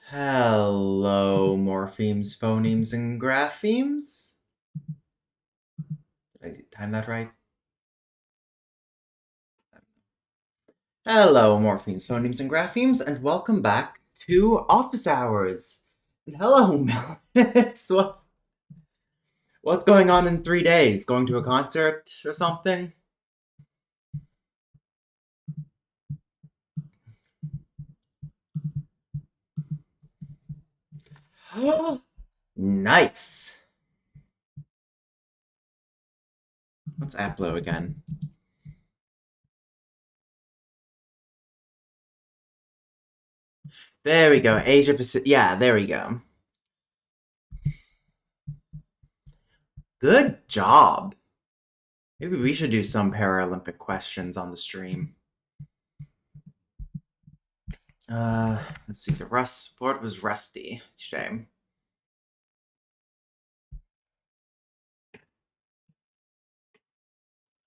Hello, morphemes, phonemes, and graphemes. Did I time that right? Hello, morphemes, phonemes, and graphemes, and welcome back to Office Hours. And hello, Melis. What's going on in 3 days? Going to a concert or something? Nice. What's Aplo again? There we go. Asia Pacific. Yeah, there we go. Good job. Maybe we should do some Paralympic questions on the stream. Let's see. The sport was rusty today.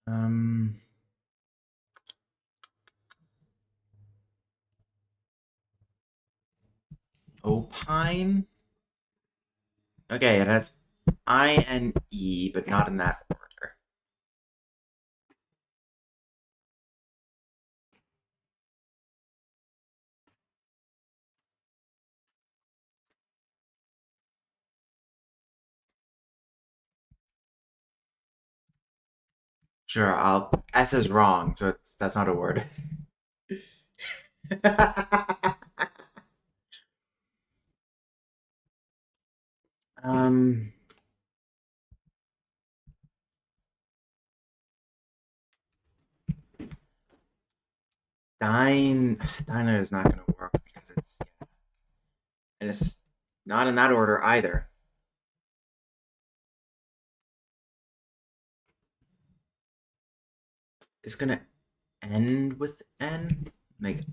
Um, Opine. Okay, it has I and E, but not in that order. Sure, I'll. S is wrong, so that's not a word. um, Diner is not going to work because it's not in that order either. It's gonna end with N. Like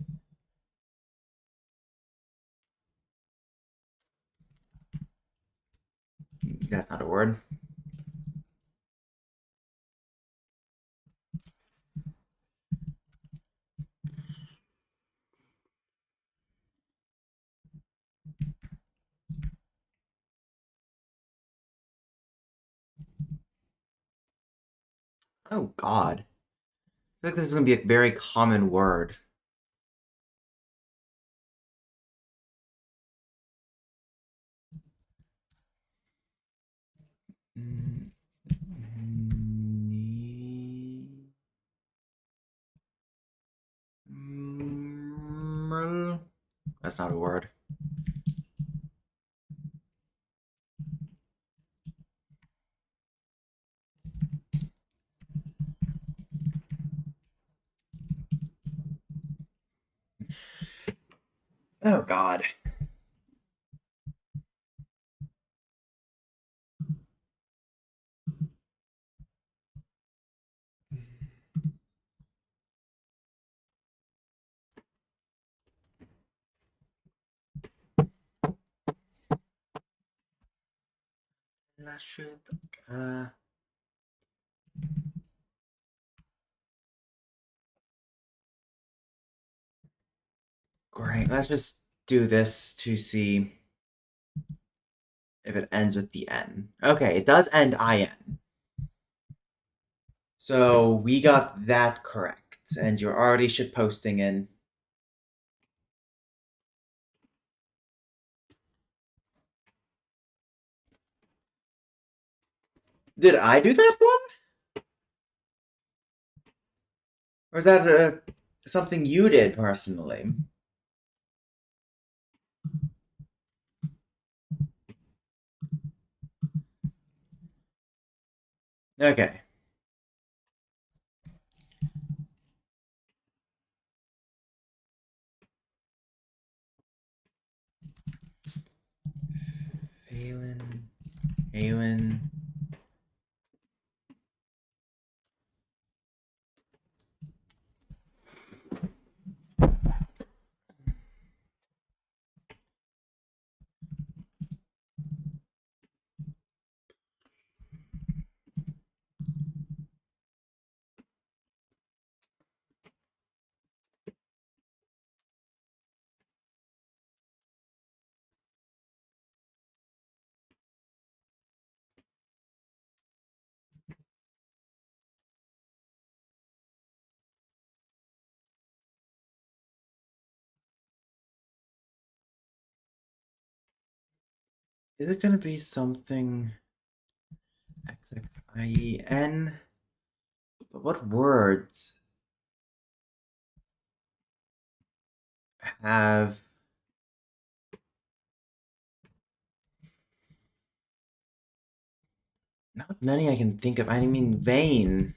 that's not a word. Oh God, I feel like this is gonna be a very common word. Mm, That's not a word. Oh God. La should. Uh, Great. Let's just do this to see if it ends with the N. Okay, it does end IN. So we got that correct, and you're already shit posting in. Did I do that one? Or is that something you did personally? Okay. Phelan. Phelan. Is it gonna be something XXIEN? But what words have not many I can think of. I mean, vein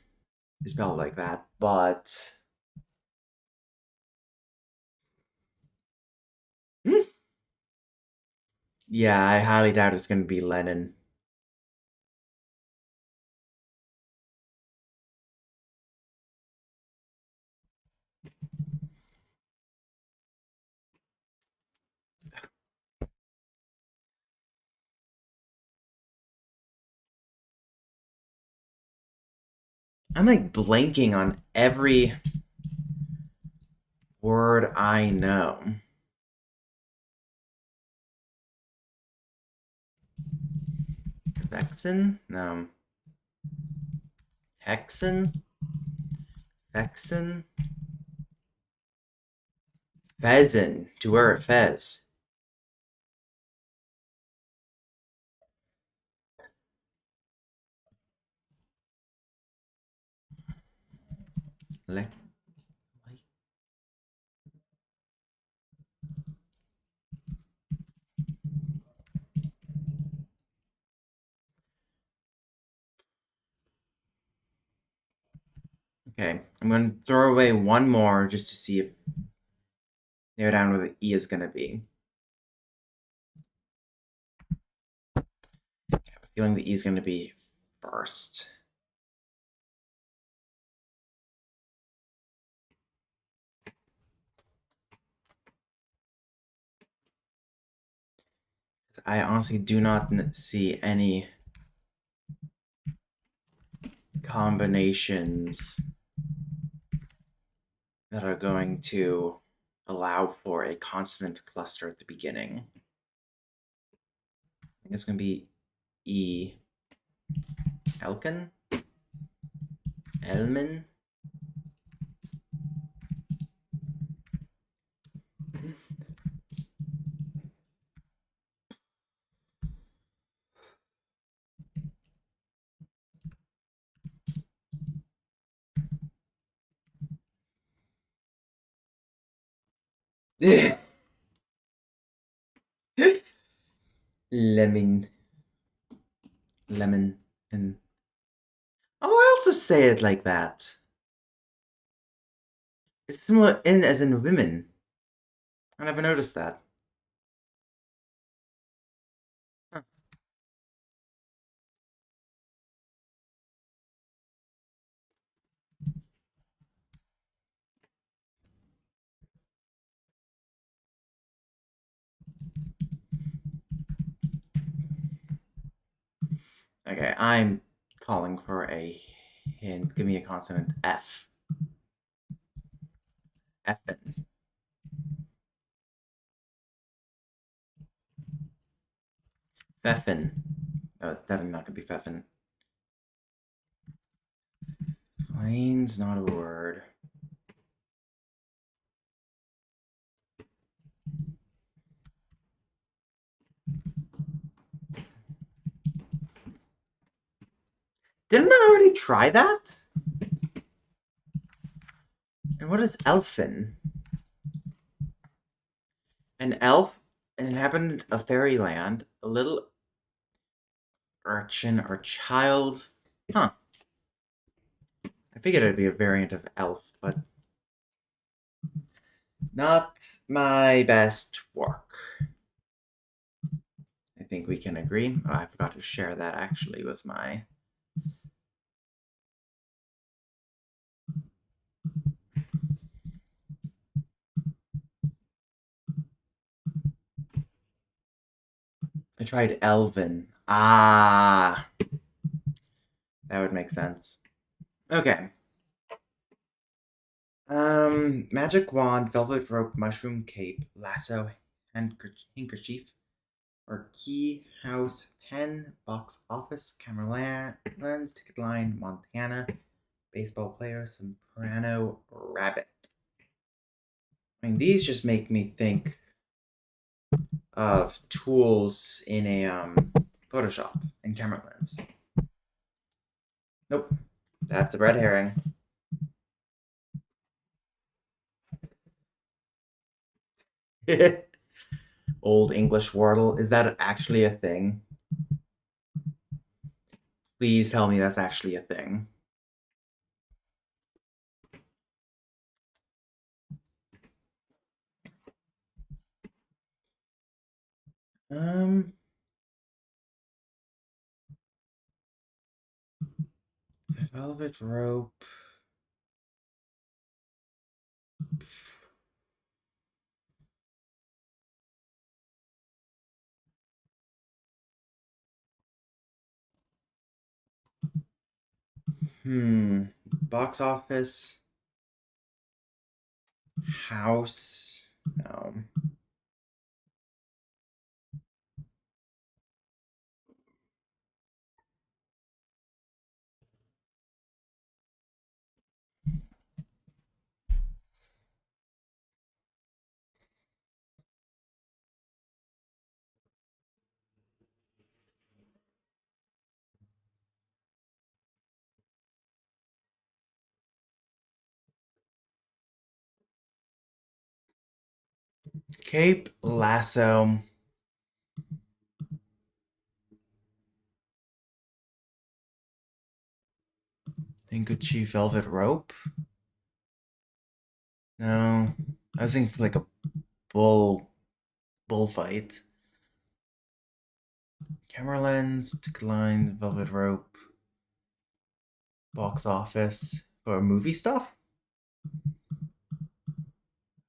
is spelled like that, but hmm, yeah, I highly doubt it's gonna be Lenin. I'm like blanking on every word I know. Vexen? No. Hexen? Vexen? Fezzen. To wear a fez. Le- Okay, I'm gonna throw away one more just to see if narrow down where the E is gonna be. I have a feeling the E is gonna be first. I honestly do not see any combinations that are going to allow for a consonant cluster at the beginning. I think it's going to be E. Elkin? Elman? Lemon. Lemon. And oh, I also say it like that. It's similar in as in women. I never noticed that. Huh. Okay, I'm calling for a hint. Give me a consonant F. Effin. Pfeffin. Oh, definitely not gonna be Pfeffin. Plane's not a word. Didn't I already try that? And what is elfin? An elf, an inhabitant of fairyland, a little urchin or child. Huh. I figured it'd be a variant of elf, but not my best work. I think we can agree. Oh, I forgot to share that actually with my. I tried elven. Ah, that would make sense. Okay. Magic wand, velvet rope, mushroom cape, lasso, handkerchief, or key, house, pen, box office, camera lens, ticket line, Montana, baseball player, soprano, rabbit. I mean, these just make me think of tools in a Photoshop in camera lens. Nope, that's a red herring. Old English wordle. Is that actually a thing? Please tell me that's actually a thing. Um, velvet rope. Box office. House. Cape lasso. Think Gucci velvet rope. No, I was thinking like a bull bullfight. Camera lens, declined velvet rope. Box office for movie stuff.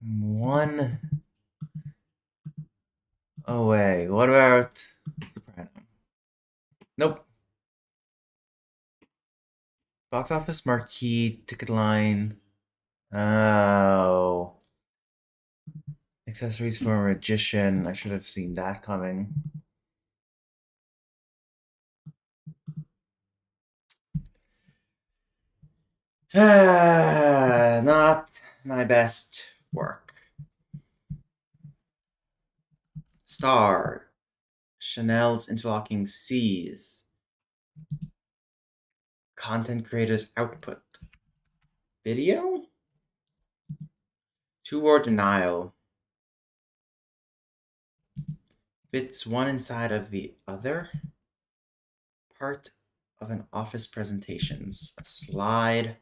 One away. What about Soprano? Nope. Box office marquee, ticket line. Oh. Accessories for a magician. I should have seen that coming. Not my best work. Star. Chanel's interlocking C's. Content creators output. Video? Two-word denial. Fits one inside of the other. Part of an office presentations. A slide.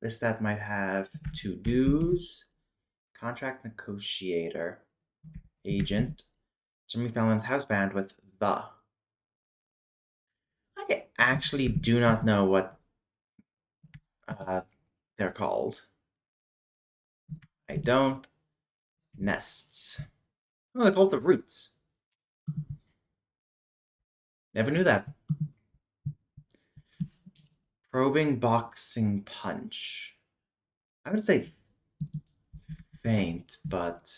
List that might have to-dos. Contract negotiator. Agent. Jimmy Fallon's house band with the. I actually do not know what they're called. I don't. Nests. Oh, they're called the Roots. Never knew that. Probing boxing punch. I would say faint, but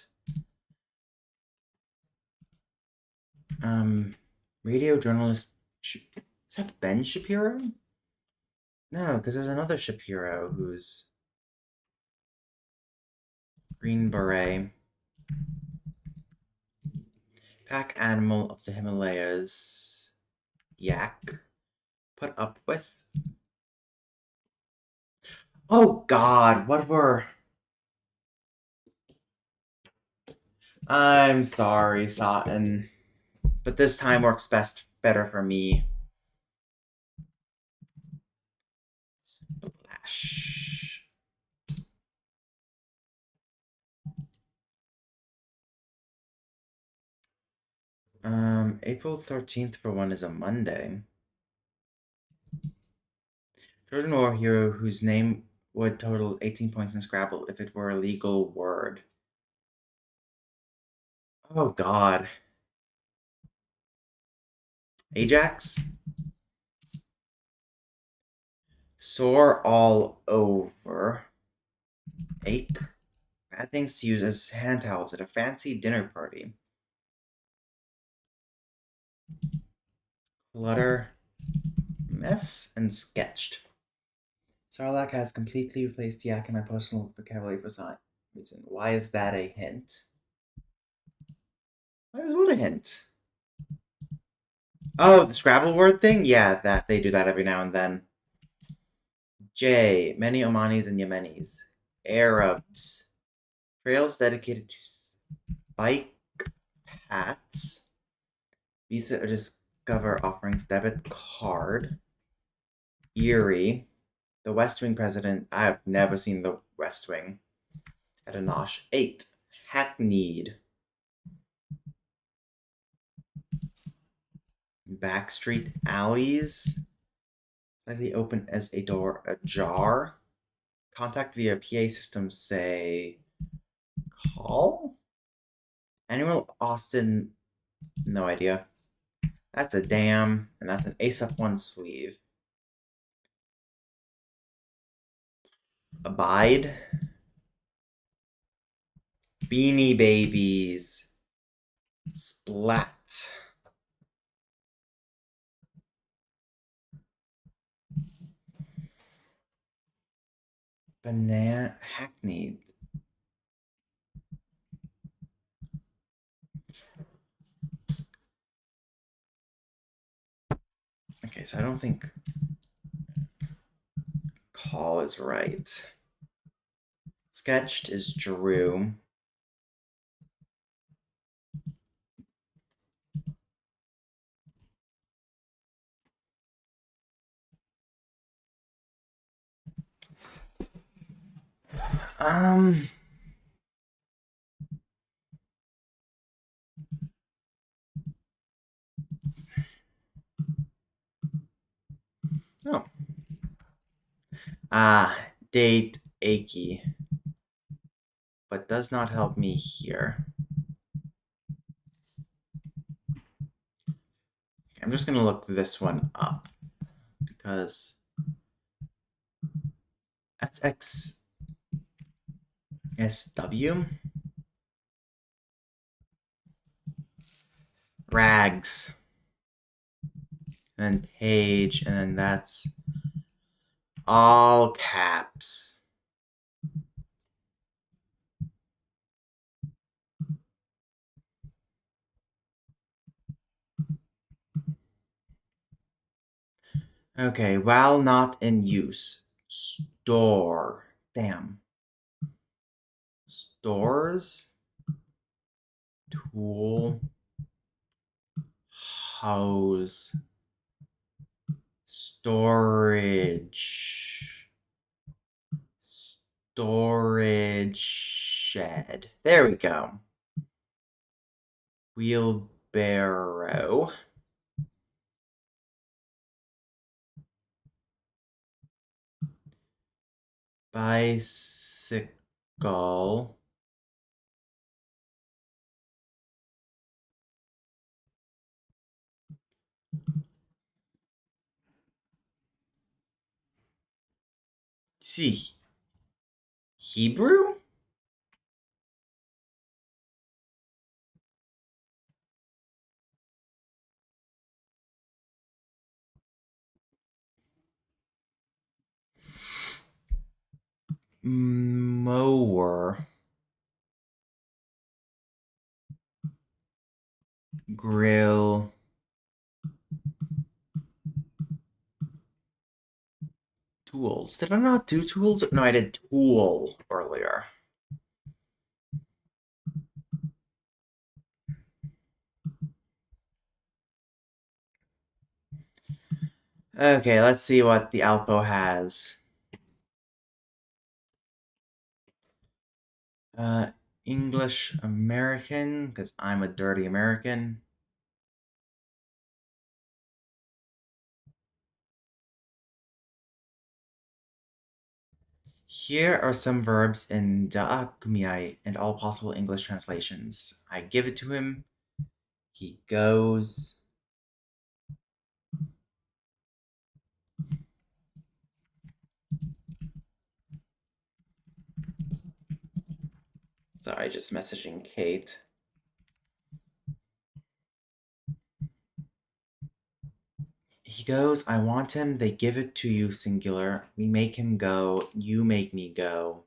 radio journalist. Is that Ben Shapiro? No, because there's another Shapiro who's Green Beret. Pack animal of the Himalayas. Yak. Put up with. Oh God, what were? I'm sorry, Sutton, but this time works better for me. Splash. April 13th for one is a Monday. Trojan War hero whose name would total 18 points in Scrabble if it were a legal word. Oh God. Ajax? Sore all over. Ache. Bad things to use as hand towels at a fancy dinner party. Clutter. Mess and sketched. Sarlacc has completely replaced yak in my personal vocabulary for some reason. Why is that a hint? Why is what a hint? Oh, the Scrabble word thing? Yeah, that they do that every now and then. J. Many Omanis and Yemenis. Arabs. Trails dedicated to bike paths. Visa or Discover offerings debit card. Erie. The West Wing president. I've never seen the West Wing. At a nosh. 8. Hackneyed. Backstreet alleys. Slightly open as a door ajar. Contact via PA system, say call? Annual Austin, no idea. That's a dam, and that's an ace up one sleeve. Abide. Beanie Babies. Splat. Banana Hackneyed. Okay, so I don't think call is right. Sketched is drew. Um. Oh. Date achy. But does not help me here. I'm just gonna look this one up because that's XSW. Rags. And page, and then that's all caps. Okay, while not in use. Store. Damn. Stores. Tool. House. Storage. Storage shed. There we go. Wheelbarrow. Bicycle. See. Hebrew? Mower. Grill. Tools. Did I not do tools? No, I did tool earlier. Okay, let's see what the Alpo has. English American, because I'm a dirty American. Here are some verbs in Da'akumiyai and all possible English translations. I give it to him. He goes. Sorry, just messaging Kate. He goes, I want him, they give it to you, singular. We make him go, you make me go.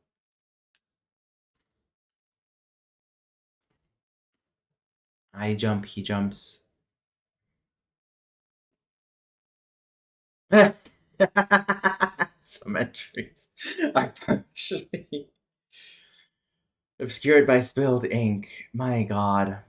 I jump, he jumps. Some entries are partially obscured by spilled ink. My god.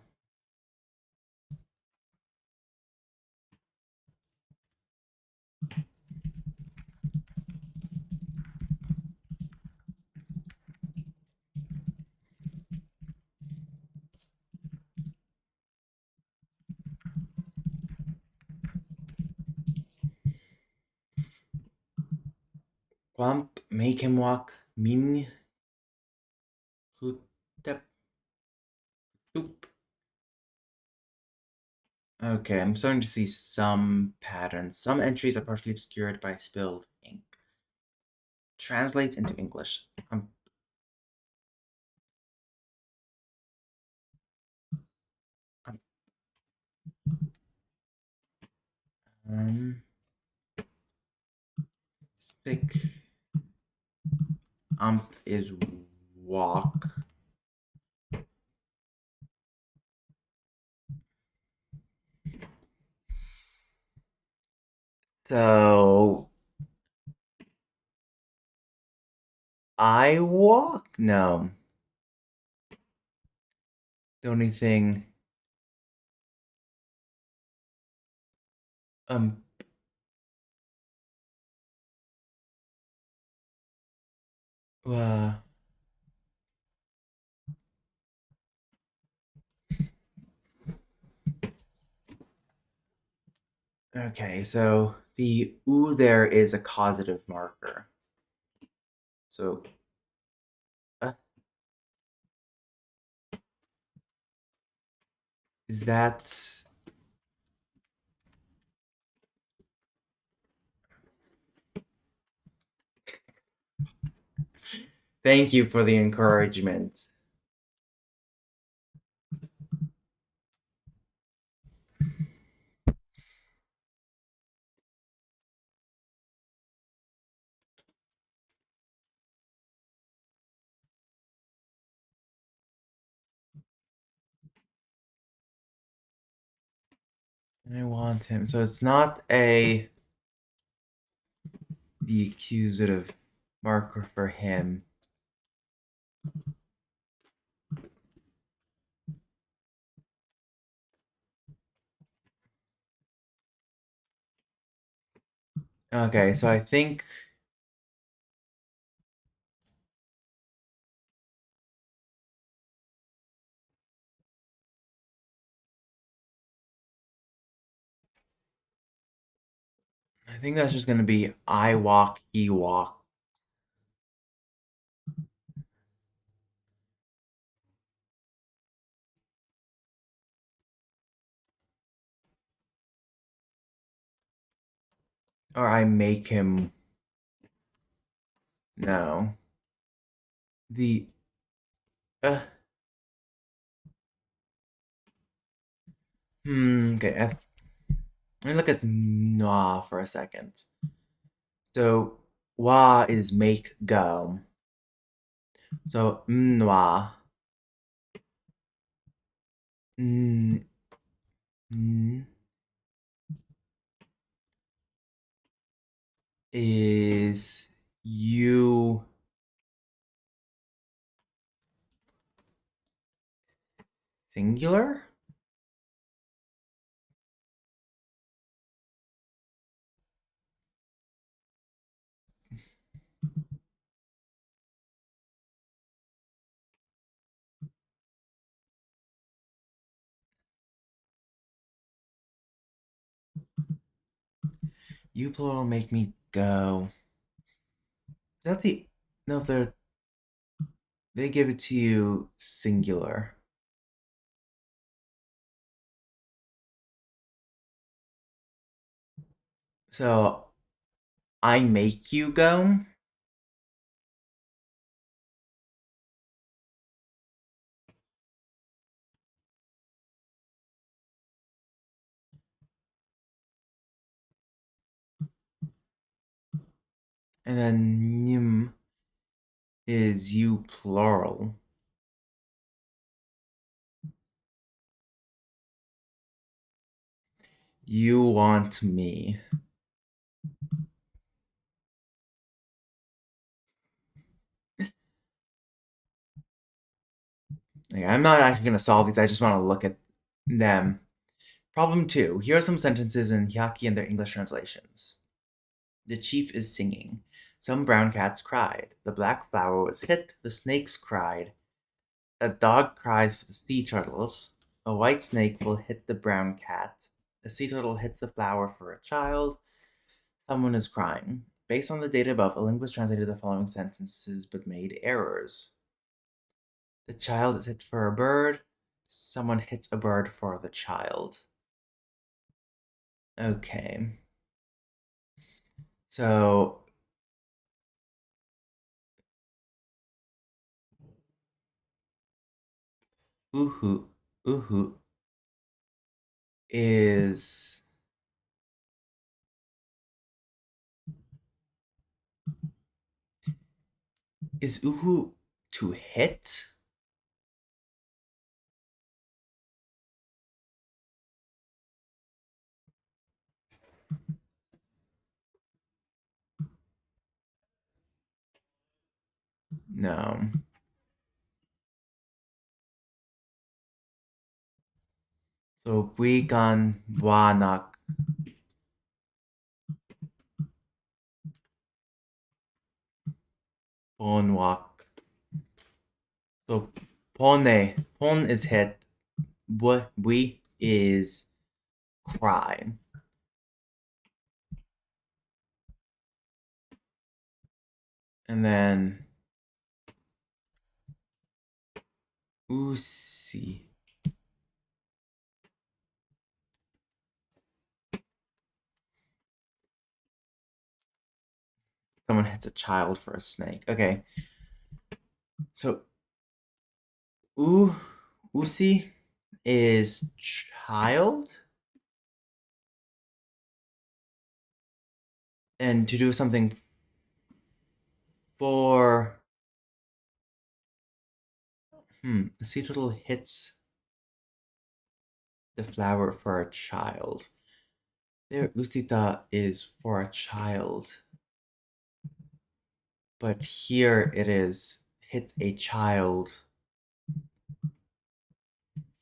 Plump, make him walk. Min. Hutep. Oop. Okay, I'm starting to see some patterns. Some entries are partially obscured by spilled ink. Translates into English. Um, um, Stick. Is walk. So I walk? No. The only thing. Um. Uh, okay, so the oo there is a causative marker. So uh, is that? Thank you for the encouragement. I want him. So it's not the accusative marker for him. Okay, so I think that's just gonna be I walk, he walk. Or I make him. No. The uh okay. Let me look at noir for a second. So wa is make go. So noir. Mm, mm, is you singular? You plural make me go. Is that the no? If they give it to you singular. So I make you go, and then nim is you plural. You want me. Okay, I'm not actually going to solve these, I just want to look at them. Problem 2. Here are some sentences in Hyaki and their English translations. The chief is singing. Some brown cats cried. The black flower was hit. The snakes cried. A dog cries for the sea turtles. A white snake will hit the brown cat. A sea turtle hits the flower for a child. Someone is crying. Based on the data above, a linguist translated the following sentences but made errors. The child is hit for a bird. Someone hits a bird for the child. Okay. So, uhu, uhu is uhu to hit? No. So, wigan wanak bonwak. So, pon is hit. We is cry. And then usi. Someone hits a child for a snake. Okay. So usi is child, and to do something for the sea turtle hits the flower for a child. There usita is for a child, but here it is hit a child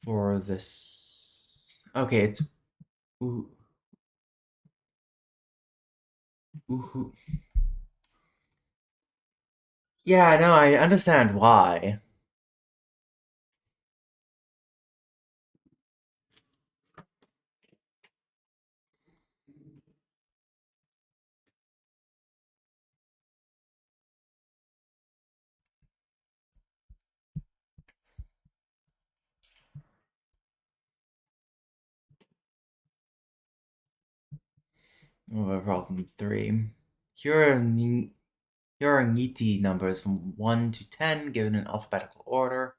for this. Okay, it's ooh, ooh. Yeah, no, I understand why. Oh, problem 3. Here are here are Ngiti numbers from 1 to 10 given in alphabetical order.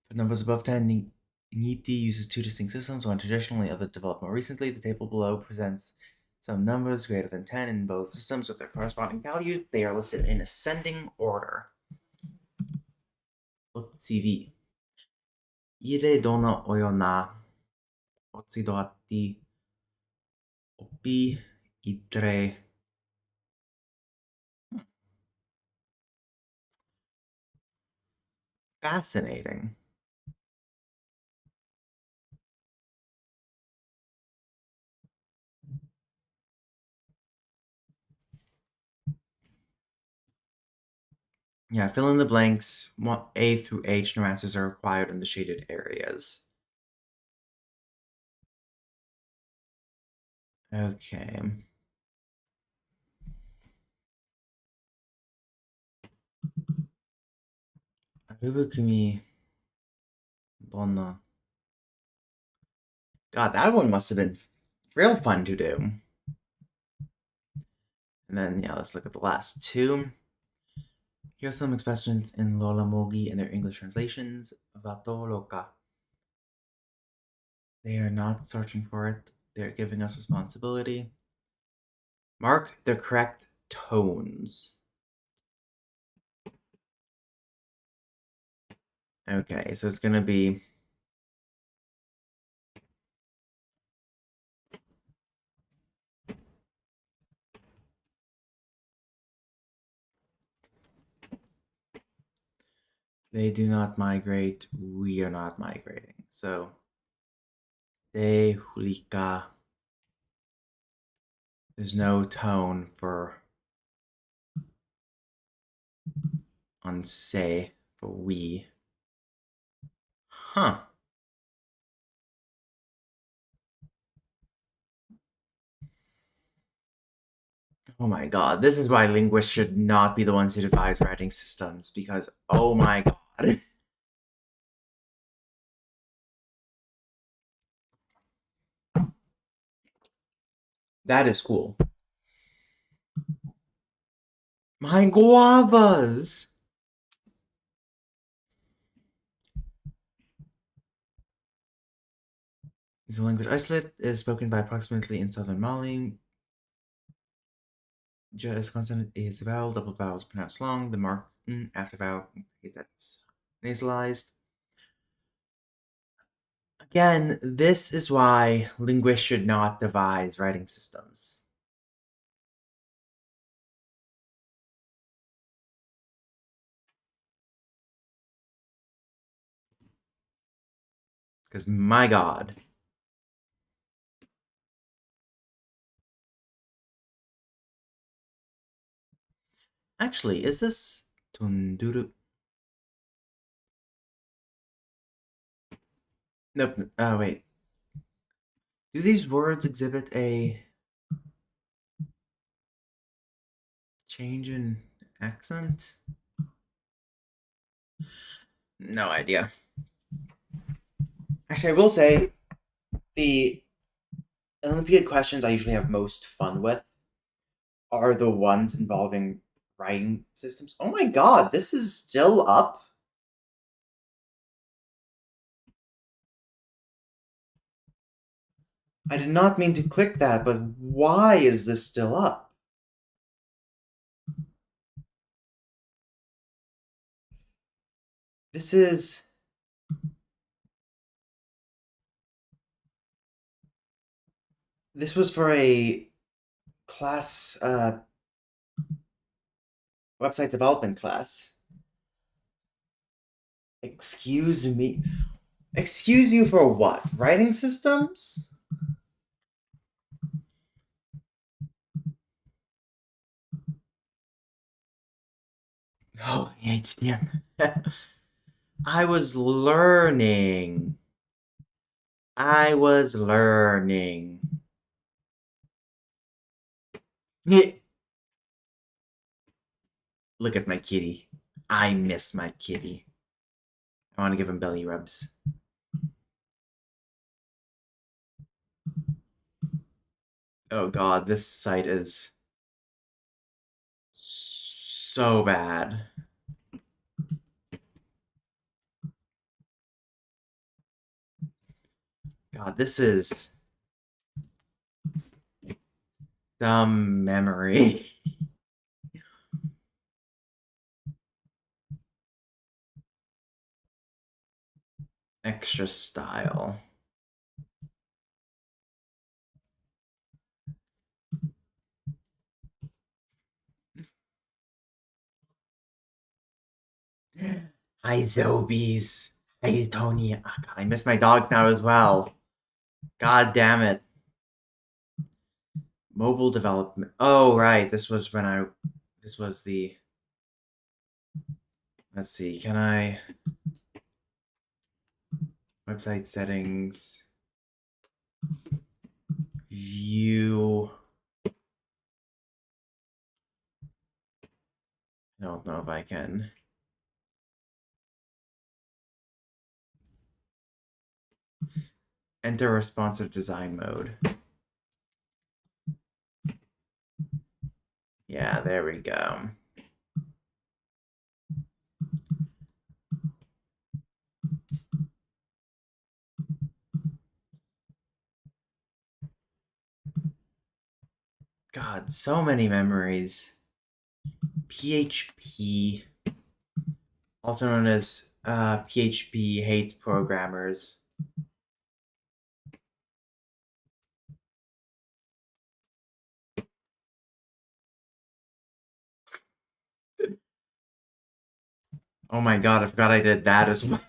For numbers above 10, Ngiti uses two distinct systems, one traditionally, other developed more recently. The table below presents some numbers greater than 10 in both systems with their corresponding values. They are listed in ascending order. Otsi Ire dono oyona. Otsi do atti. Oppi itre. Fascinating. Yeah, fill in the blanks. A through H, no answers are required in the shaded areas. Okay. Abubukumi Bono. God, that one must have been real fun to do. And then, yeah, let's look at the last two. Here's some expressions in Lola Mogi and their English translations. Vatoloka. They are not searching for it. They're giving us responsibility. Mark the correct tones. Okay, so it's going to be They do not migrate. We are not migrating. So, de hulika. There's no tone for on se for we. Huh. Oh my god. This is why linguists should not be the ones who devise writing systems because, oh my god. That is cool. My guavas! Is a language isolate, is spoken by approximately in southern Mali. J is consonant, A is a vowel, double vowels pronounced long, the mark after vowel, that's nasalized. Again, this is why linguists should not devise writing systems. Because, my god. Actually, is this tunduru? Nope. Oh, wait. Do these words exhibit a change in accent? No idea. Actually, I will say the Olympiad questions I usually have most fun with are the ones involving writing systems. Oh my god, this is still up? I did not mean to click that, but why is this still up? This is. This was for a class, website development class. Excuse me. Excuse you for what? Writing systems? Oh, HDM. I was learning. I was learning. Yeah. Look at my kitty. I miss my kitty. I want to give him belly rubs. Oh god, this site is so bad. God, this is dumb memory. Extra style. Hi, Zobies. Hey, Tony. Oh, God, I miss my dogs now as well. God damn it. Mobile development. Oh, right. This was when I. This was the. Let's see. Can I. Website settings. View. I don't know if I can. Enter responsive design mode. Yeah, there we go. God, so many memories. PHP, also known as PHP hates programmers. Oh my god, I forgot I did that as well.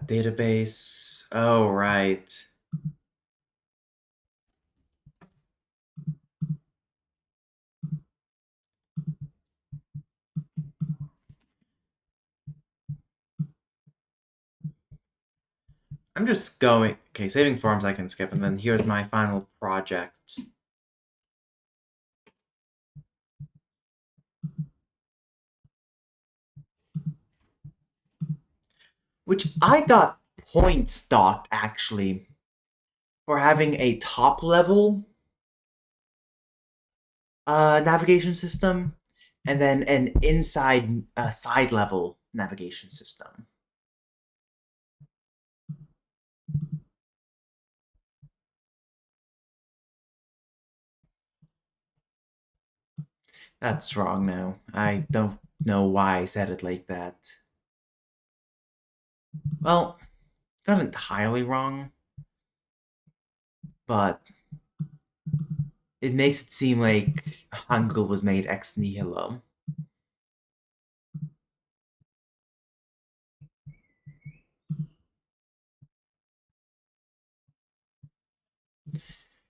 Database. Oh, right. I'm just going. Okay, saving forms I can skip, and then here's my final project. Which I got points docked actually for having a top level navigation system and then an inside side level navigation system. That's wrong now. I don't know why I said it like that. Well, not entirely wrong, but it makes it seem like Hangul was made ex nihilo.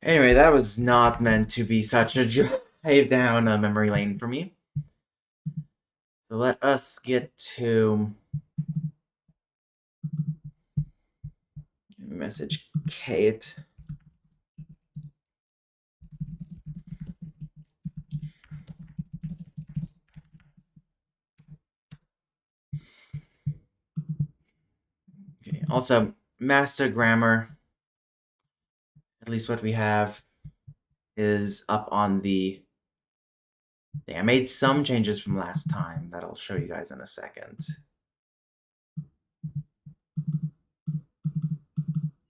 Anyway, that was not meant to be such a drive down a memory lane for me. So let us get to message Kate. Okay. Also, master grammar, at least what we have, is up on the. Yeah, I made some changes from last time that I'll show you guys in a second.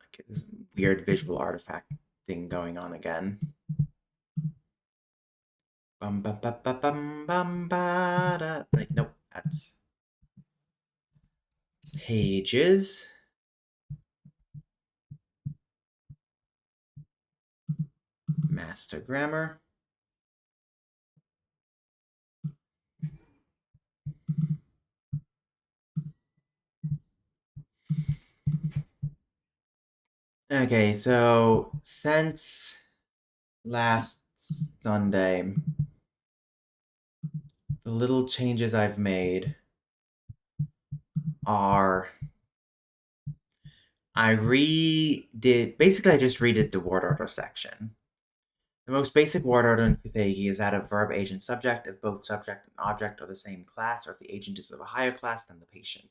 Okay, this weird visual artifact thing going on again. Bum bum bum bum bum bum ba da. Like, nope, that's pages. Master grammar. Okay, so since last Sunday, the little changes I've made are I just redid the word order section. The most basic word order in Kuthegi is that of verb, agent, subject if both subject and object are the same class or if the agent is of a higher class than the patient.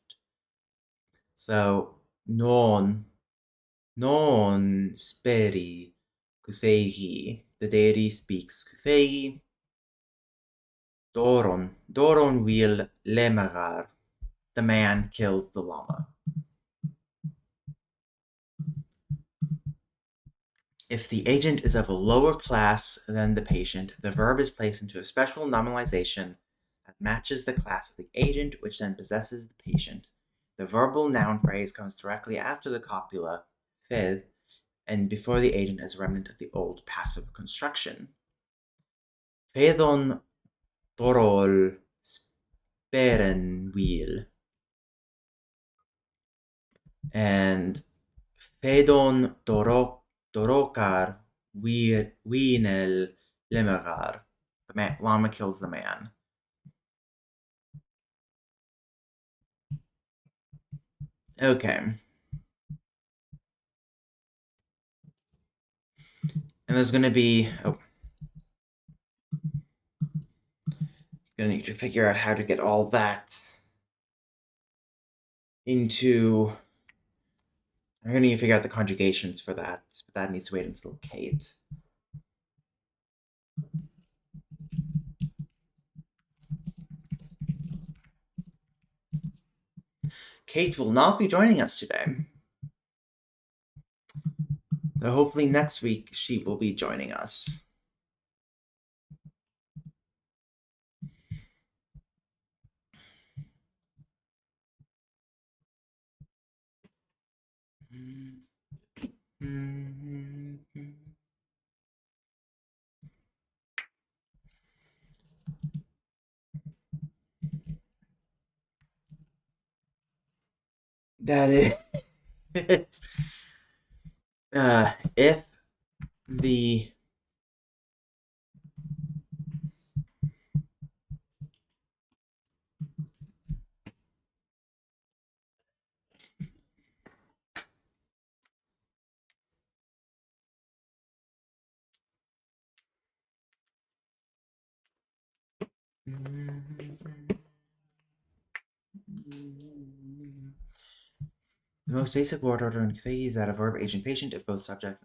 So, non speri Kuthegi. The deity speaks Kuthegi. Doron will lemagar. The man kills the llama. If the agent is of a lower class than the patient, the verb is placed into a special nominalization that matches the class of the agent, which then possesses the patient. The verbal noun phrase comes directly after the copula, fed, and before the agent as a remnant of the old passive construction. Fedon torol speren will. And Fedon dorokar winel lemegar. The llama kills the man. Okay. And there's gonna be gonna need to figure out how to get all that into. I'm gonna need to figure out the conjugations for that, but that needs to wait until Kate. Kate will not be joining us today. So hopefully next week she will be joining us. that is if the the most basic word order in Kathegi is that of verb, agent, patient if both subject.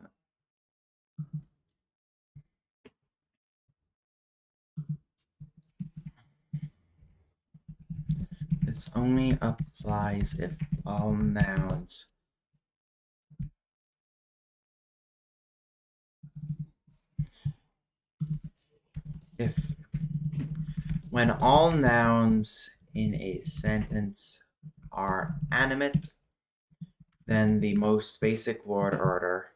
This only applies if all nouns if when all nouns in a sentence are animate, then the most basic word order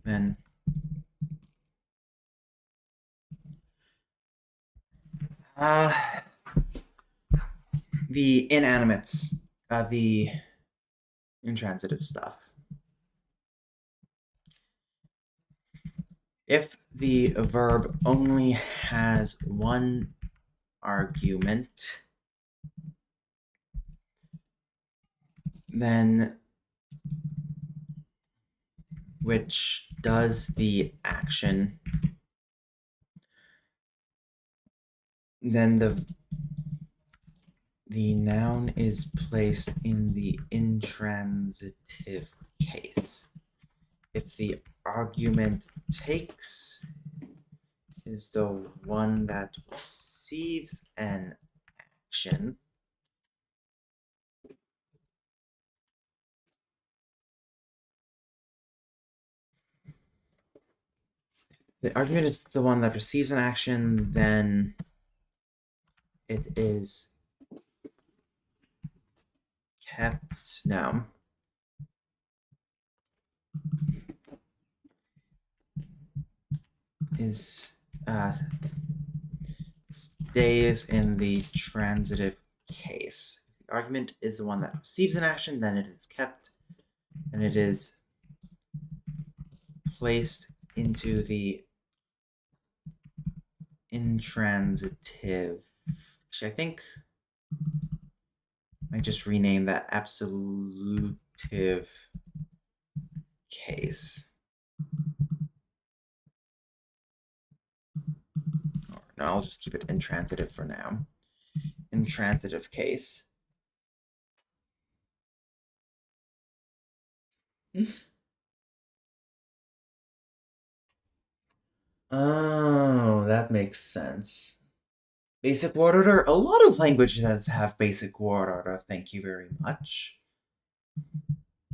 then the inanimates, the intransitive stuff. If the verb only has one argument, then which does the action, then the noun is placed in the intransitive case. If the argument takes is the one that receives an action, the argument is the one that receives an action, then it is kept, no. Is stays in the transitive case. If the argument is the one that receives an action, then it is kept, and it is placed into the intransitive, which I think I just rename that absolutive case. No, I'll just keep it intransitive for now. Intransitive case. Oh, that makes sense. Basic word order. A lot of languages have basic word order. Thank you very much.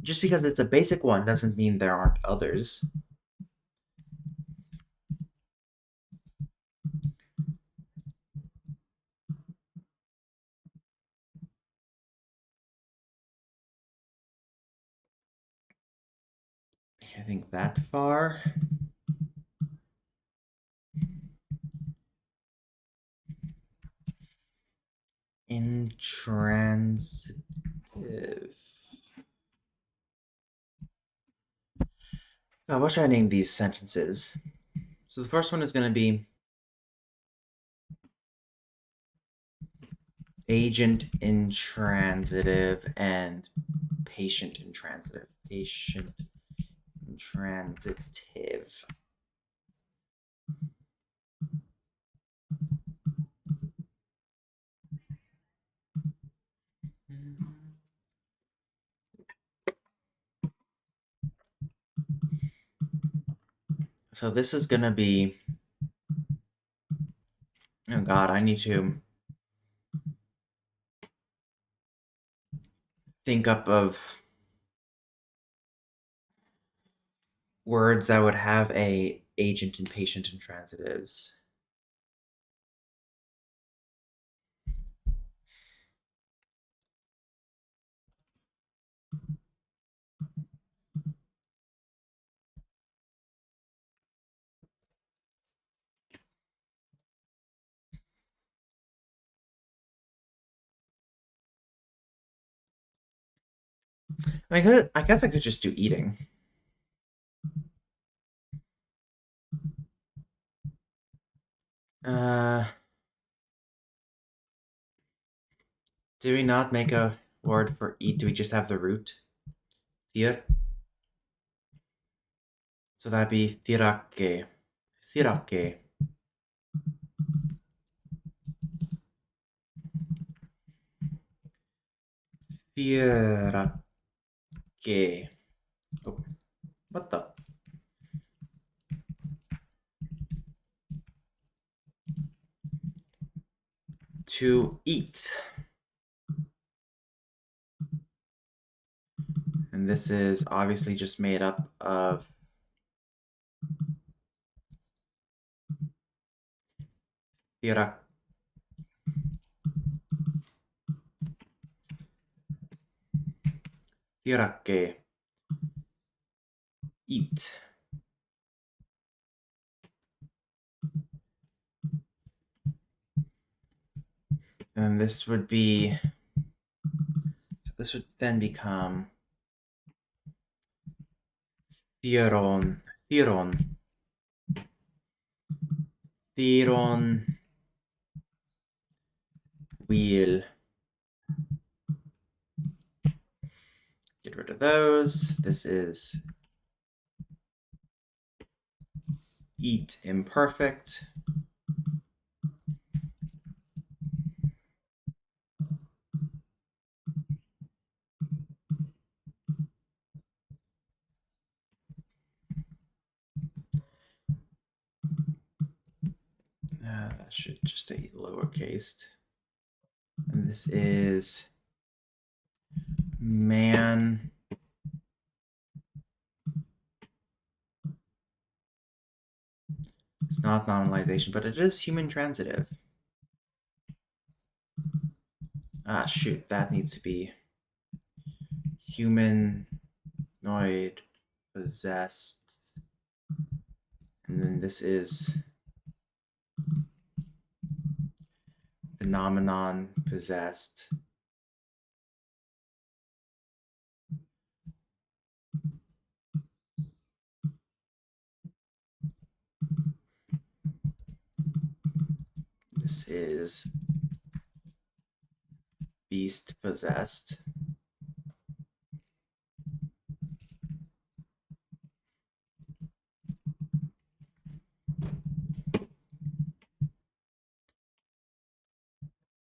Just because it's a basic one doesn't mean there aren't others. I think that far. Intransitive. What should I name these sentences? So the first one is going to be agent intransitive and patient intransitive. Patient intransitive. So this is going to be, oh God, I need to think up of words that would have a agent and patient intransitives. I guess I could just do eating. Uh, do we not make a word for eat? Do we just have the root? Thir. So that'd be thirake. Thirake. Thirake. Oh, what the? To eat. And this is obviously just made up of thirake. Thirake. Eat. And this would be, so this would then become theron. Theron. Theron wheel. Get rid of those. This is eat imperfect. That should just stay lowercase. And this is man. It's not nominalization, but it is human transitive. Ah, shoot, that needs to be humanoid possessed. And then this is phenomenon possessed. This is beast possessed.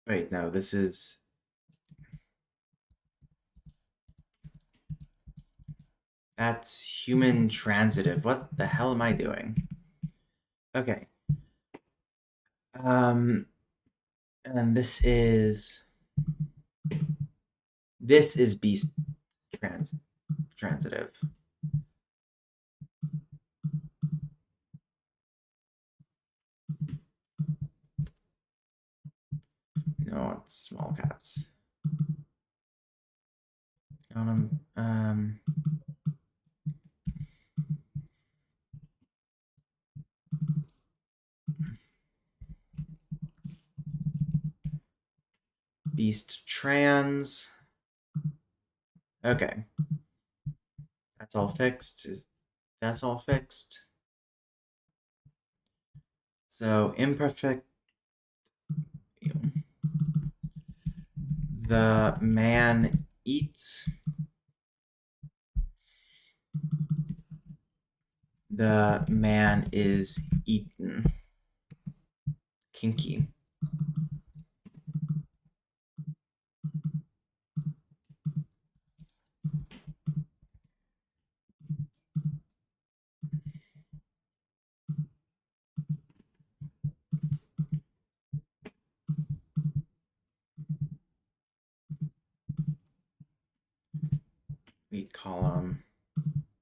Wait, no, this is that's human transitive. What the hell am I doing? Okay. And this is beast transitive. No, it's small caps. Beast trans. Okay. That's all fixed. That's all fixed? So imperfect. The man eats. The man is eaten. Kinky. Delete column.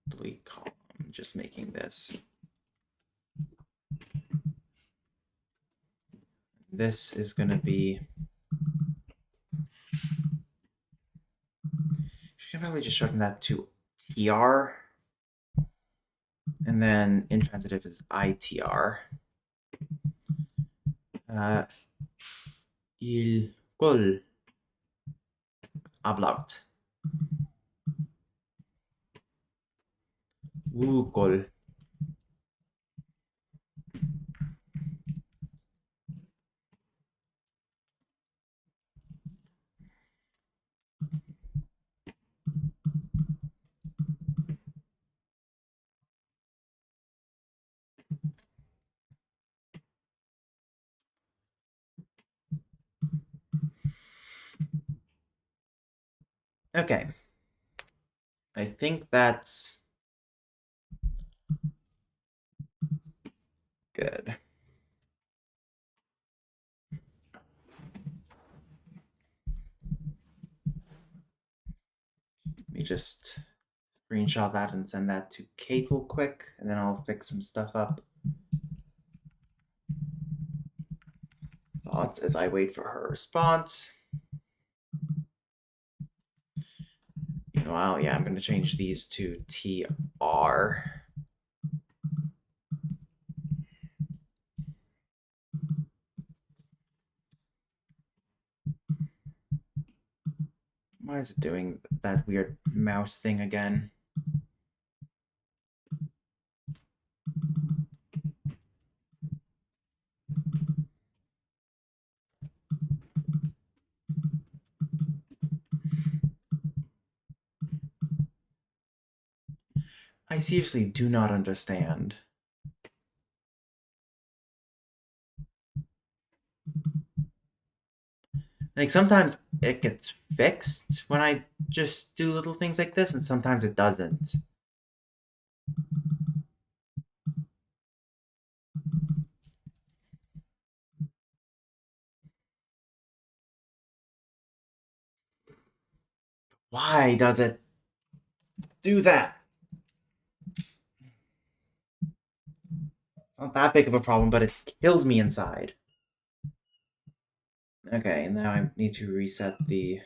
Delete column. just making this. This is going to be... You can probably just shorten that to TR. And then intransitive is ITR. Il col hablaut. Col. Okay. I think that's good. Let me just screenshot that and send that to Kate real quick, and then I'll fix some stuff up. Thoughts as I wait for her response. Meanwhile, yeah, I'm going to change these to TR. Why is it doing that weird mouse thing again? I seriously do not understand. Like, sometimes it gets fixed when I just do little things like this, and sometimes it doesn't. Why does it do that? Not that big of a problem, but it kills me inside. Okay, now I need to reset the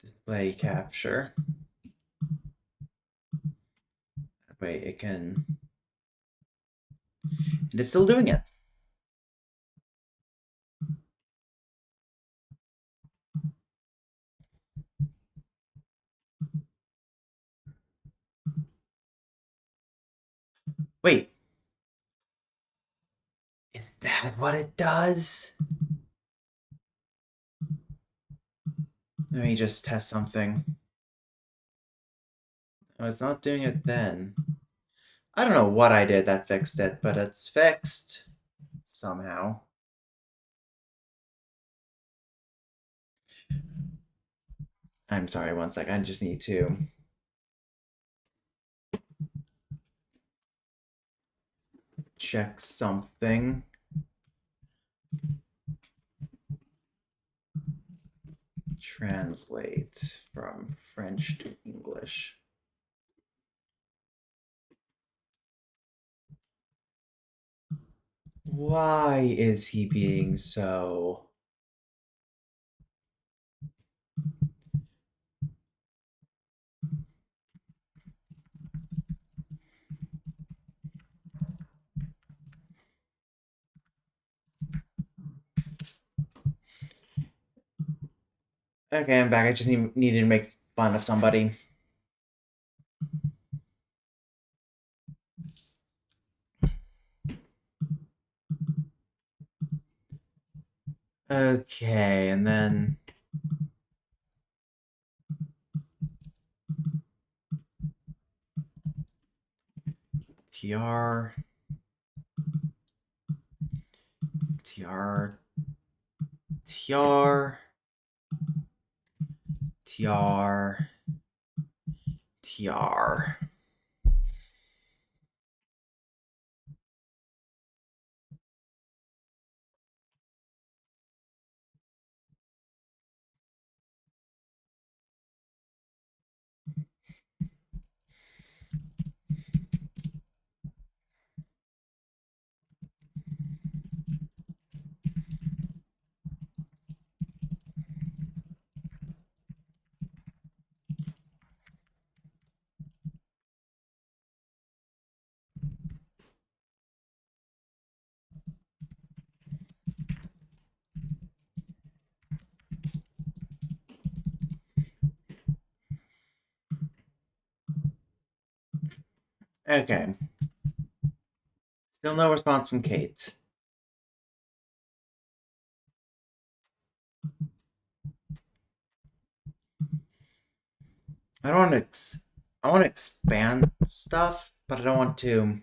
display capture. That way it can... And it's still doing it. Wait. Is that what it does? Let me just test something. Oh, it's not doing it then. I don't know what I did that fixed it, but it's fixed somehow. I'm sorry, one sec. I just need to... check something. Translate from French to English. Why is he being so... Okay, I'm back. I just needed to make fun of somebody. Okay, and then... TR... TR... TR... TR... TR... Okay. Still no response from Kate. I don't want to. I want to expand stuff, but I don't want to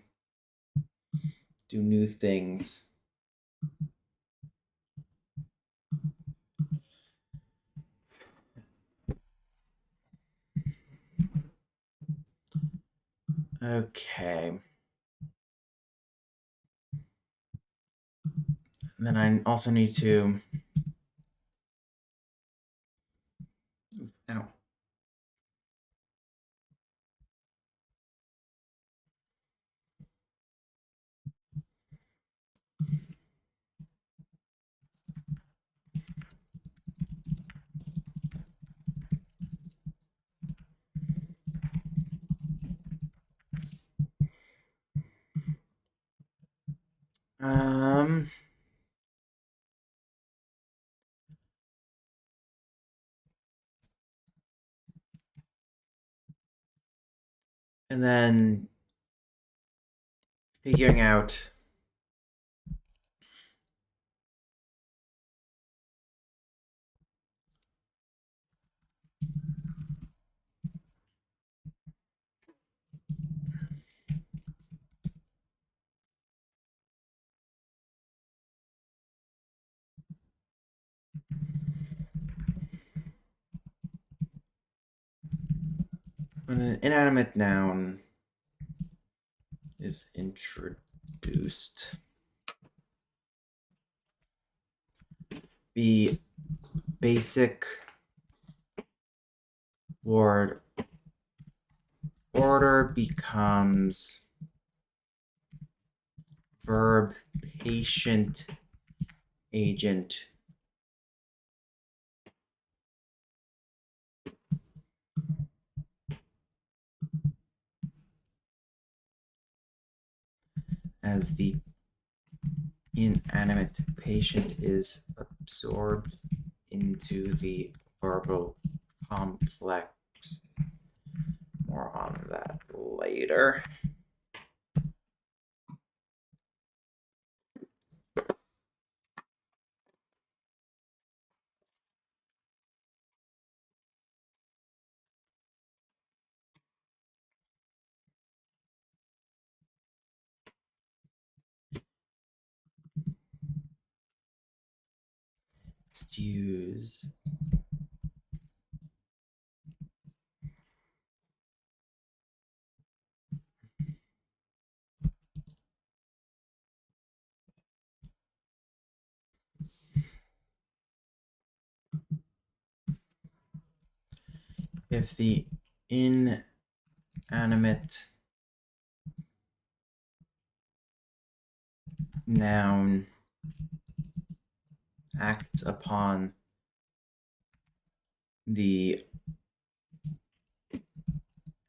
do new things. Okay. And then I also need to. Ow. Um. And then figuring out when an inanimate noun is introduced, the basic word order becomes verb patient agent as the inanimate patient is absorbed into the verbal complex. More on that later. Let's use if the inanimate noun acts upon the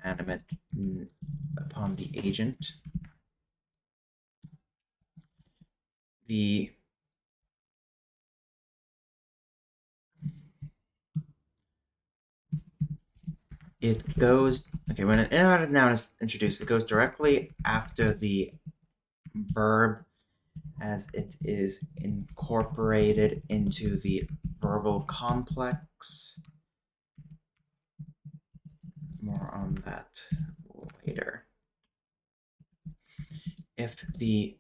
animate upon the agent, the it goes okay when an inanimate noun is introduced, it goes directly after the verb as it is incorporated into the verbal complex. More on that later. If the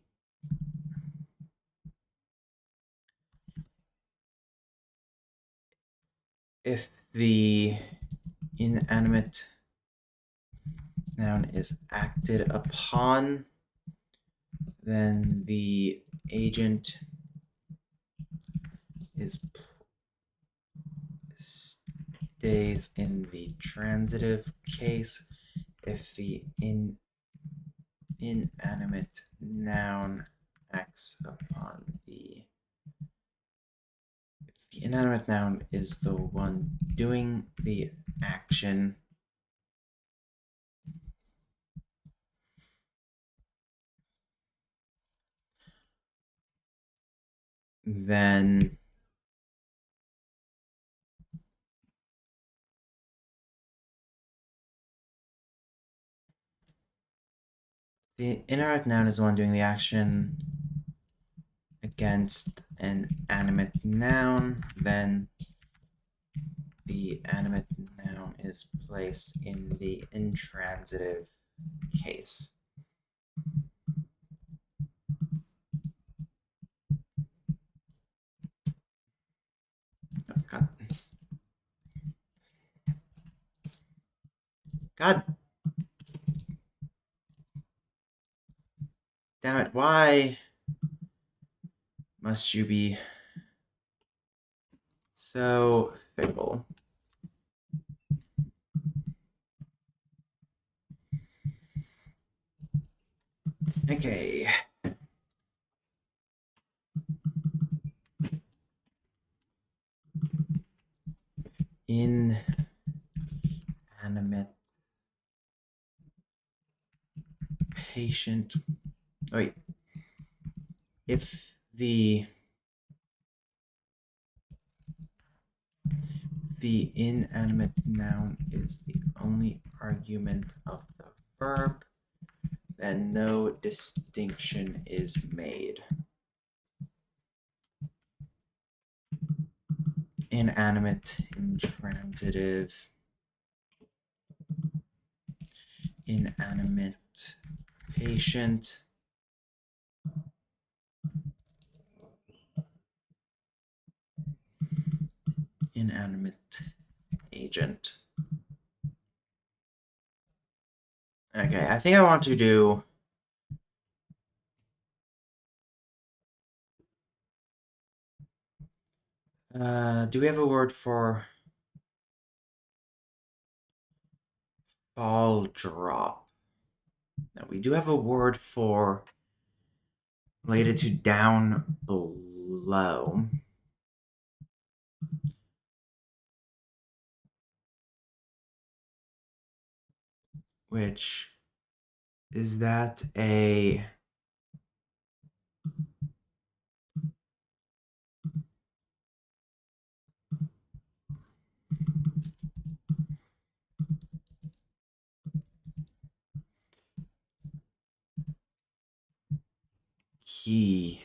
inanimate noun is acted upon, then the agent stays in the transitive case. If the inanimate noun acts upon if the inanimate noun is the one doing the action, then The indirect noun is the one doing the action against an animate noun, then the animate noun is placed in the intransitive case. Oh, God damn it, why must you be so fickle? Okay. Inanimate patient. Wait. If the inanimate noun is the only argument of the verb, then no distinction is made. Inanimate, intransitive, inanimate, patient, inanimate, agent. Okay, I think I want to do do we have a word for ball drop? No, we do have a word for related to down below. Which is that a key?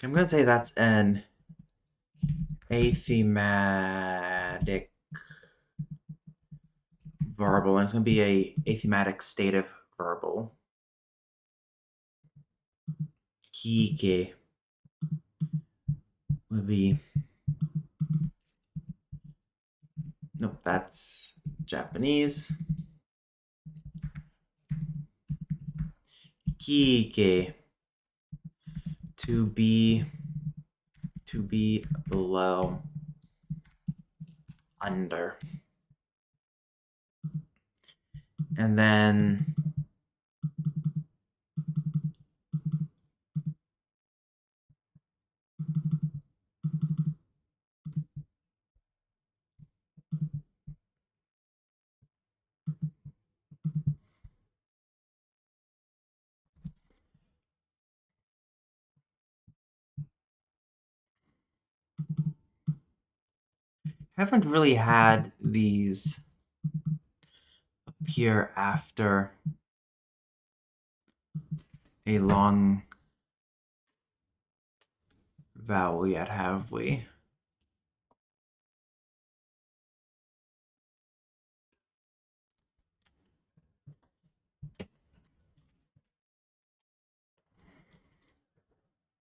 I'm gonna say that's an athematic verbal, and it's gonna be a athematic stative verbal. Kike would be. Nope, that's Japanese. Kike, to be below, under. And then haven't really had these appear after a long vowel yet, have we?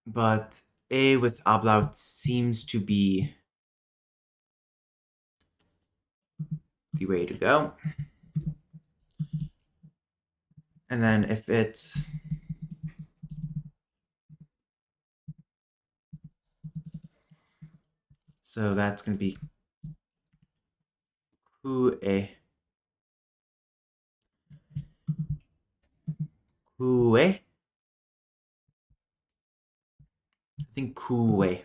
But A with ablaut seems to be the way to go. And then if it's so that's going to be kue. Kue? I think kue.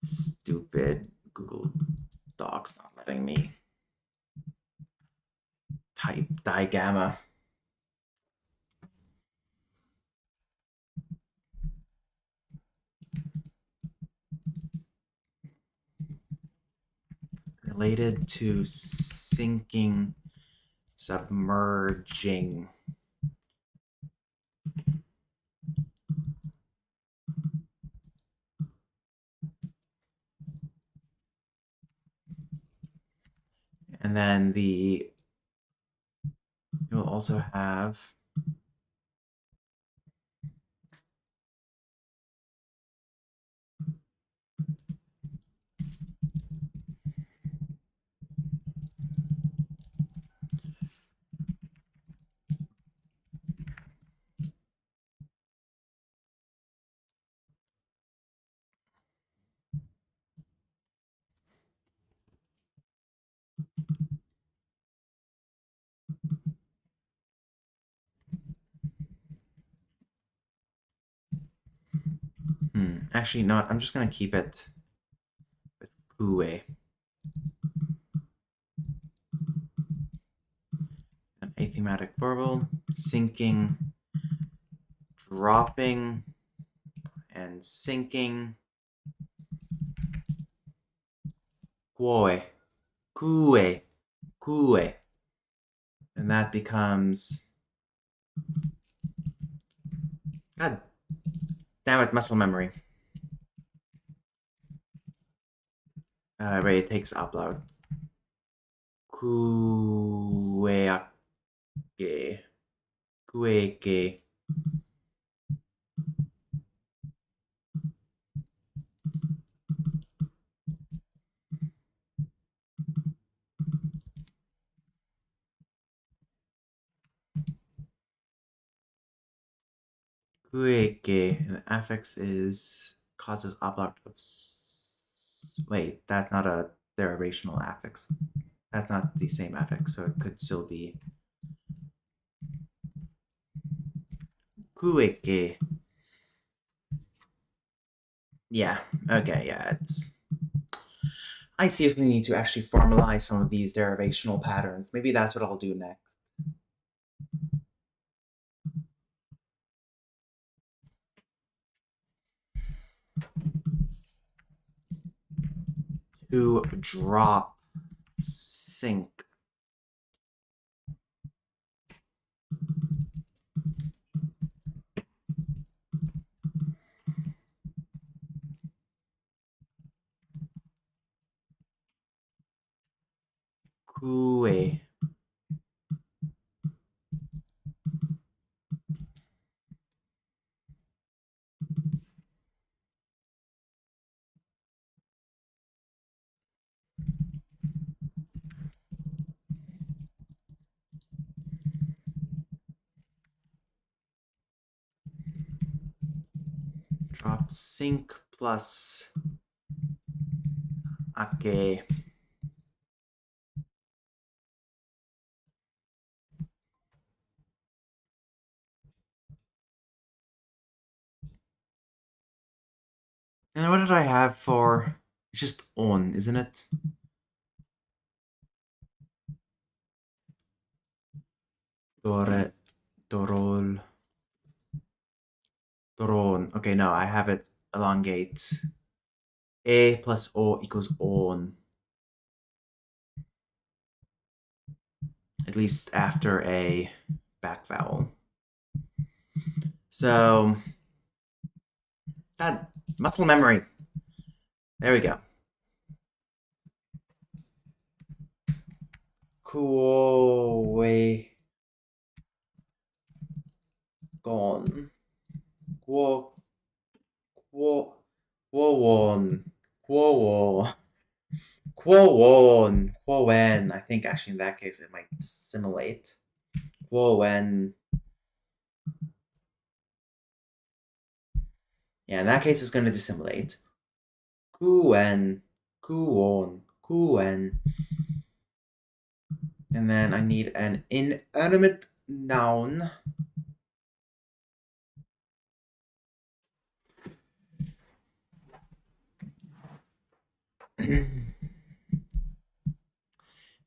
Stupid Google Docs not letting me type digamma. related to sinking, submerging. And then you'll also have actually not. I'm just gonna keep it with kue. An athematic verbal, sinking, dropping, and sinking. Kue, kue, kue. And that becomes, God damn it, muscle memory. Right, it takes upload. Kueake. Kueke. Kueke. And the affix is causes upload of. Wait, that's not a derivational affix. That's not the same affix, so it could still be kueke. Yeah, okay, yeah, it's. I see if we need to actually formalize some of these derivational patterns. Maybe that's what I'll do next. To drop, sink. Kue. Drop, sink plus ake. And what did I have for? It's just on, isn't it? Dore, dorol, doron. Okay, no, I have it elongate. A plus O equals on. At least after a back vowel. So that muscle memory. There we go. Cool way gone. Quo quo quo quo quo when. I think actually in that case it might dissimilate. Quo when. Yeah, in that case it's going to dissimilate. Kuen, kuon, kuen. And then I need an inanimate noun.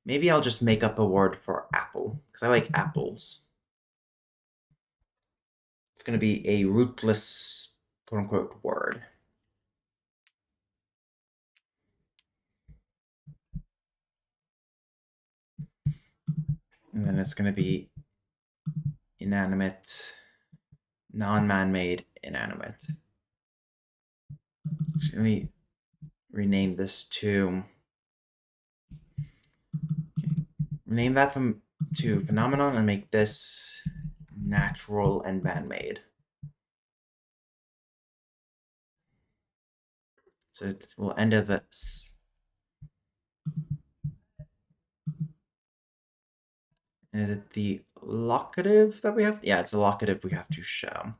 Maybe I'll just make up a word for apple, because I like apples. It's going to be a rootless, quote unquote, word. And then it's going to be inanimate, non-man-made, inanimate. Let me rename this to... rename that to phenomenon and make this natural and man-made. So it will end as a s. And is it the locative that we have? Yeah, it's a locative we have to show.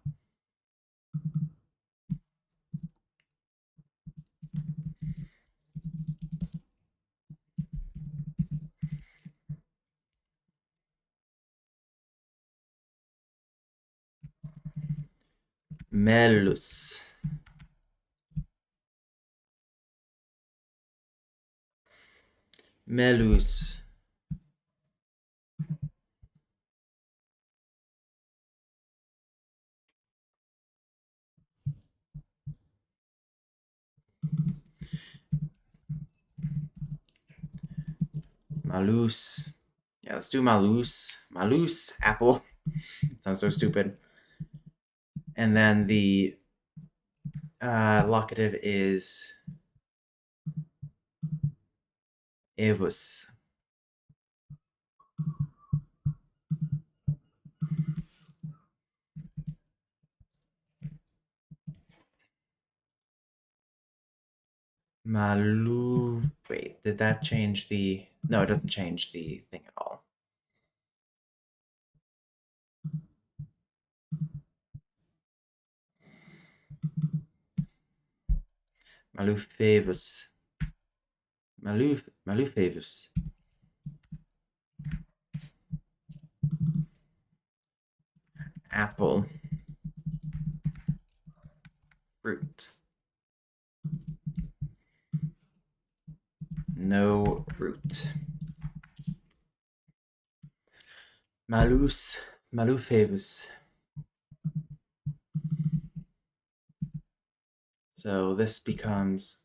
Melus. Melus. Malus. Yeah, let's do Malus. Malus, apple. Sounds so stupid. And then the locative is Evus. Malu. Wait, did that change the... No, it doesn't change the thing at all. Malufavus. Malufavus. Apple. Fruit. No fruit. Malus. Malufavus. So this becomes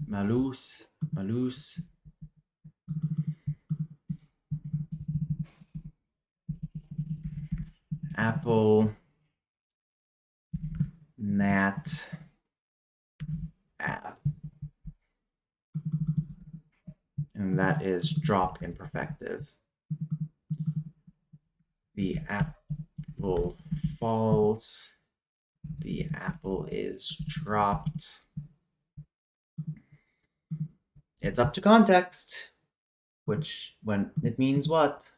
Malus. Malus. Apple. Nat. App. And that is drop imperfective. The apple falls. The apple is dropped. It's up to context, which when it means what?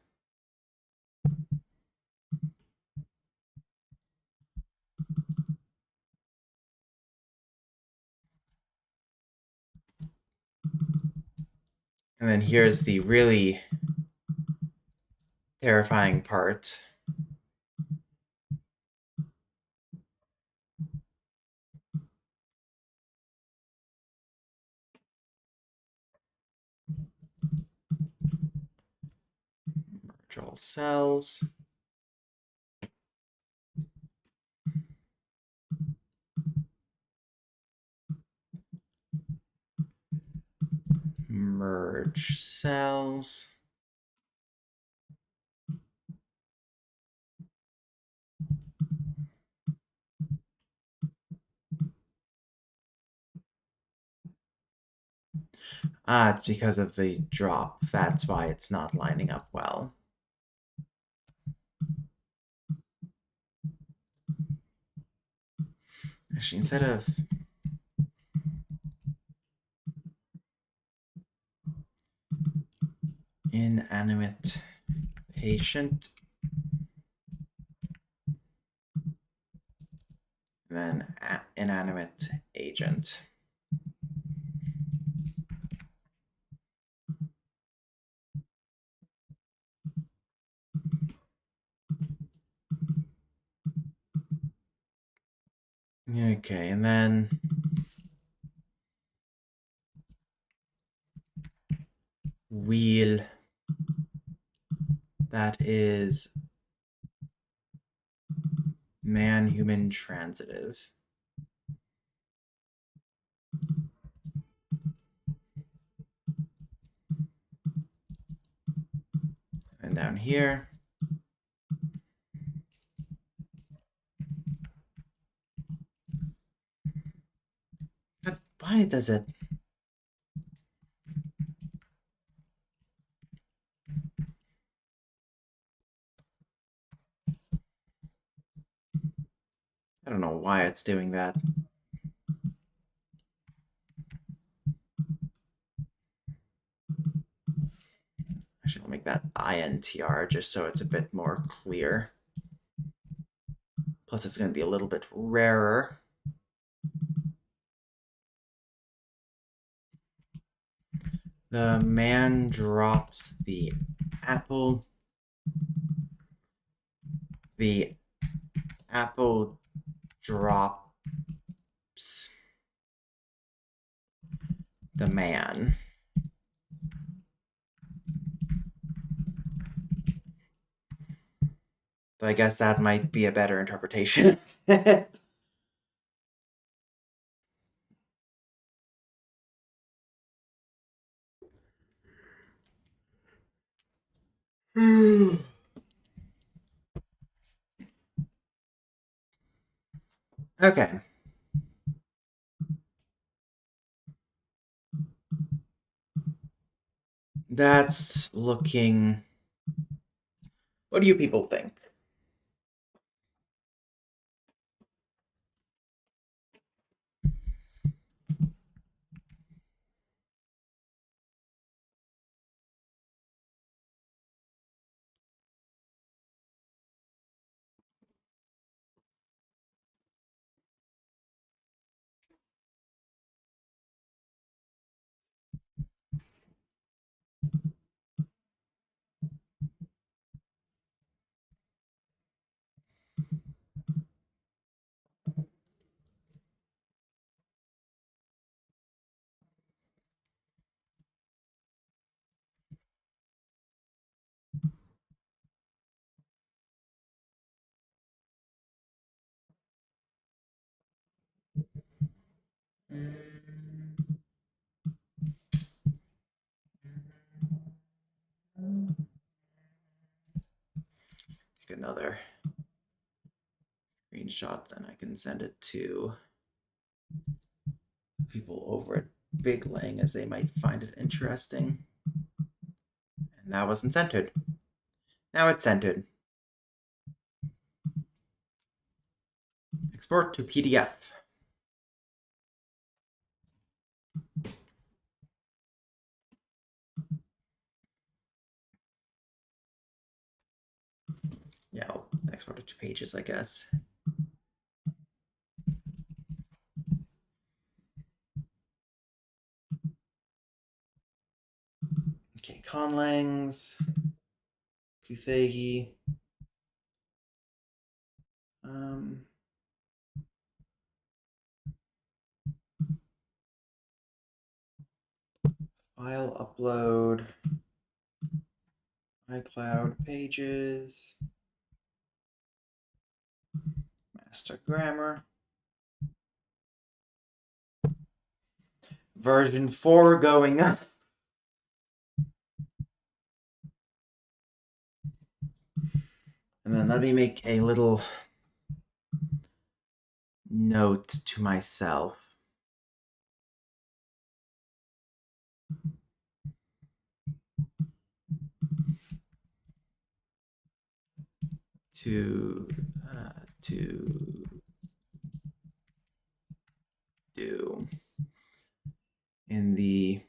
And then here's the really terrifying part. Merge all cells. Merge cells. It's because of the drop. That's why it's not lining up well. Actually, instead of inanimate patient, then inanimate agent. Okay, and then wheel, that is man-human transitive. down here. But why does it? I don't know why it's doing that. Actually, I'll make that INTR just so it's a bit more clear. Plus, it's going to be a little bit rarer. The man drops the apple. The apple drops the man. So I guess that might be a better interpretation. Okay. That's looking. What do you people think? Take another screenshot, then I can send it to people over at Big Lang as they might find it interesting. And that wasn't centered. Now it's centered. Export to PDF. Yeah, I'll export it to Pages, I guess. Okay, conlangs, Kuthegi. File upload, iCloud Pages, master grammar. Version 4 going up. And then let me make a little note to myself. To do in the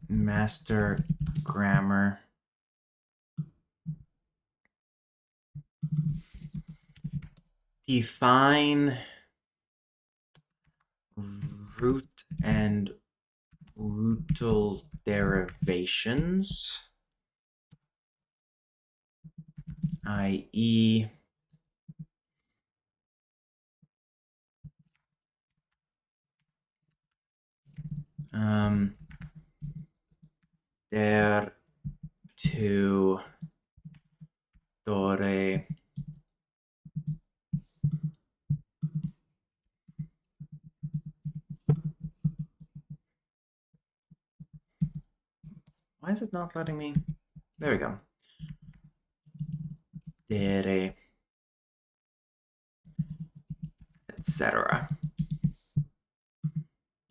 master grammar define root and rootal derivations, i.e. Der to dore. Why is it not letting me? There we go. Dere, etc.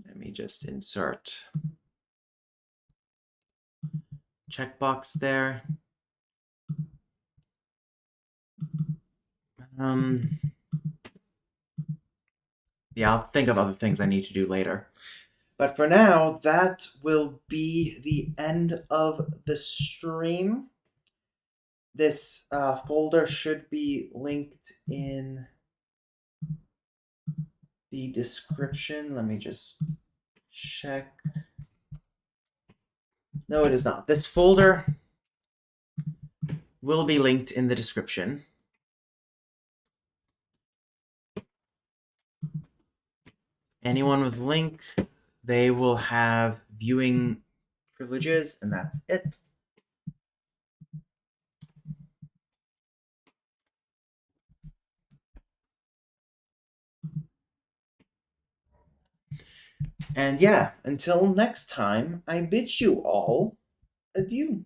Let me just insert checkbox there. Yeah, I'll think of other things I need to do later. But for now, that will be the end of the stream. This folder should be linked in the description. Let me just check. No, it is not. This folder will be linked in the description. Anyone with link, they will have viewing privileges, and that's it. And yeah, until next time, I bid you all adieu.